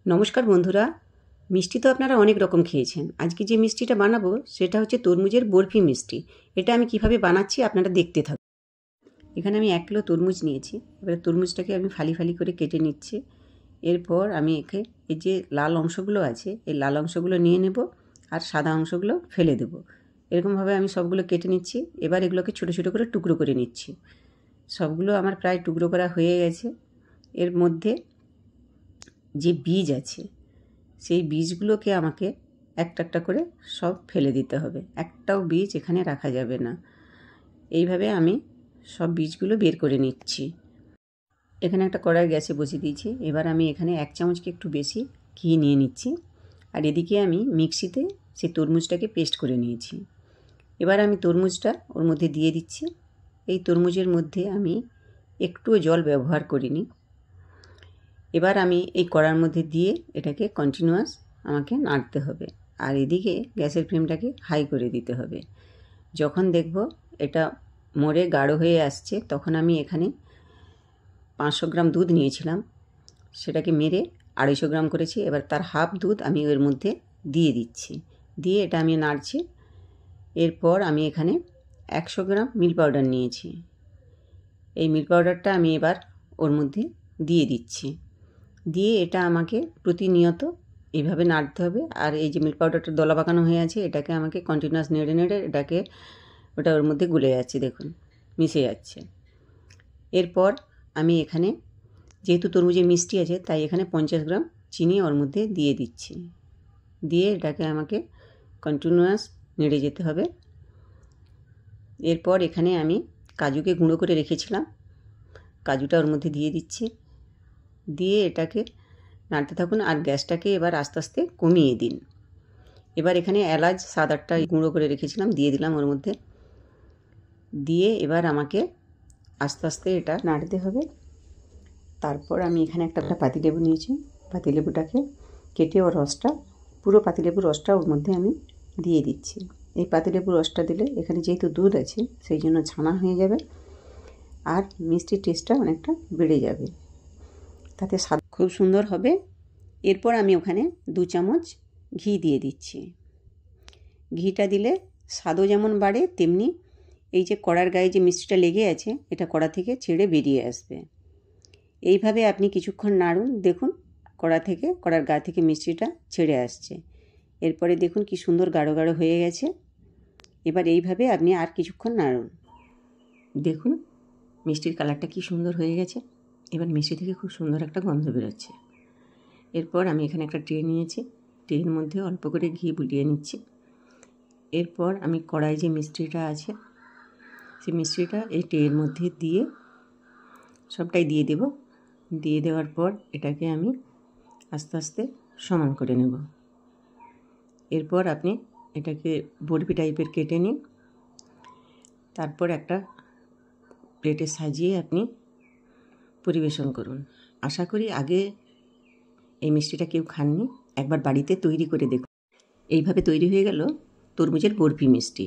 নমস্কার বন্ধুরা, মিষ্টি তো আপনারা অনেক রকম খেয়েছেন। আজকে যে মিষ্টিটা বানাবো সেটা হচ্ছে তরমুজের বরফি মিষ্টি। এটা আমি কিভাবে বানাচ্ছি আপনারা দেখতে থাকুন। এখানে আমি 1 কিলো তরমুজ নিয়েছি। এবার তরমুজটাকে আমি ফালি ফালি করে কেটে নিচ্ছি। এরপর আমি এই যে লাল অংশগুলো আছে এই লাল অংশগুলো নিয়ে নেব আর সাদা অংশগুলো ফেলে দেব। এরকমভাবে আমি সবগুলো কেটে নিচ্ছি। এবার এগুলোকে ছোটো ছোটো করে টুকরো করে নিচ্ছি। সবগুলো আমার প্রায় টুকরো করা হয়ে গেছে। এর মধ্যে যে বীজ আছে সেই বীজগুলোকে আমাকে একটা একটা করে সব ফেলে দিতে হবে। একটাও বীজ এখানে রাখা যাবে না। এইভাবে আমি সব বীজগুলো বের করে নিচ্ছি। এখানে একটা কড়াই গ্যাসে বসিয়ে দিয়েছি। এবার আমি এখানে 1 চামচকে একটু বেশি ঘি নিয়ে নিচ্ছি। আর এদিকে আমি মিক্সিতে সেই তরমুজটাকে পেস্ট করে নিয়েছি। এবার আমি তরমুজটা ওর মধ্যে দিয়ে দিচ্ছি। এই তরমুজের মধ্যে আমি একটুও জল ব্যবহার করিনি। এবার আমি এই কড়ার মধ্যে দিয়ে এটাকে কন্টিনিউয়াস আমাকে নাড়তে হবে। আর এদিকে গ্যাসের ফ্লেমটাকে হাই করে দিতে হবে। যখন দেখব এটা মরে গাঢ় হয়ে আসছে তখন আমি এখানে 500 গ্রাম দুধ নিয়েছিলাম, সেটাকে মেরে 250 গ্রাম করেছি। এবার তার হাফ দুধ আমি এর মধ্যে দিয়ে দিচ্ছি। দিয়ে এটা আমি নাড়ছি। এরপর আমি এখানে 100 গ্রাম মিল্ক পাউডার নিয়েছি। এই মিল্ক পাউডারটা আমি এবার ওর মধ্যে দিয়ে দিচ্ছি। দিয়ে এটা আমাকে প্রতিনিয়ত এইভাবে নাড়তে হবে। আর এই যে মিল্ক পাউডারটা দলা পাকানো হয়ে আছে এটাকে আমাকে কন্টিনিউয়াস নেড়ে নেড়ে ওটা ওর মধ্যে গুলে যাচ্ছে, দেখুন মিশে যাচ্ছে। এরপর আমি এখানে যেহেতু তরমুজে মিষ্টি আছে তাই এখানে 50 গ্রাম চিনি ওর মধ্যে দিয়ে দিচ্ছি। দিয়ে এটাকে আমাকে কন্টিনিউয়াস নেড়ে যেতে হবে। এরপর এখানে আমি কাজুকে গুঁড়ো করে রেখেছিলাম, কাজুটা ওর মধ্যে দিয়ে দিচ্ছি। দিয়ে এটাকে নাড়তে থাকুন আর গ্যাসটাকে এবার আস্তে আস্তে কমিয়ে দিন। এবার এখানে এলাচ 7-8টা গুঁড়ো করে রেখেছিলাম দিয়ে দিলাম ওর মধ্যে। দিয়ে এবার আমাকে আস্তে আস্তে এটা নাড়তে হবে। তারপর আমি এখানে একটা পাতিলেবু নিয়েছি। পাতিলেবুটাকে কেটে ওর রসটা, পুরো পাতিলেবুর রসটা ওর মধ্যে আমি দিয়ে দিচ্ছি। এই পাতিলেবুর রসটা দিলে এখানে যেহেতু দুধ আছে সেই জন্য ছানা হয়ে যাবে আর মিষ্টির টেস্টটা অনেকটা বেড়ে যাবে, তাতে স্বাদ খুব সুন্দর হবে। এরপর আমি ওখানে 2 চামচ ঘি দিয়ে দিচ্ছি। ঘিটা দিলে স্বাদও যেমন বাড়ে তেমনি এই যে কড়ার গায়ে যে মিষ্টিটা লেগে আছে এটা কড়া থেকে ছেড়ে বেরিয়ে আসবে। এইভাবে আপনি কিছুক্ষণ নাড়ুন, দেখুন কড়ার গা থেকে মিষ্টিটা ছেড়ে আসছে। এরপরে দেখুন কি সুন্দর গাঢ় গাঢ় হয়ে গেছে। এবার এইভাবে আপনি আর কিছুক্ষণ নাড়ুন। দেখুন মিষ্টির কালারটা কি সুন্দর হয়ে গেছে। এবার মিষ্টি থেকে খুব সুন্দর একটা গন্ধ বেরোচ্ছে। এরপর আমি এখানে একটা ট্রে নিয়েছি, ট্রের মধ্যে অল্প করে ঘি বুলিয়ে নিচ্ছি। এরপর আমি কড়াই যে মিষ্টিটা আছে সেই মিষ্টিটা এই ট্রের মধ্যে দিয়ে সবটাই দিয়ে দেব। দিয়ে দেওয়ার পর এটাকে আমি আস্তে আস্তে সমান করে নেব। এরপর আপনি এটাকে বরফি টাইপের কেটে নিন। তারপর একটা প্লেটে সাজিয়ে আপনি পরিবেশন করুন। আশা করি আগে এই মিষ্টিটা কেউ খাননি, একবার বাড়িতে তৈরি করে দেখুন। এইভাবে তৈরি হয়ে গেল তরমুজের বরফি মিষ্টি।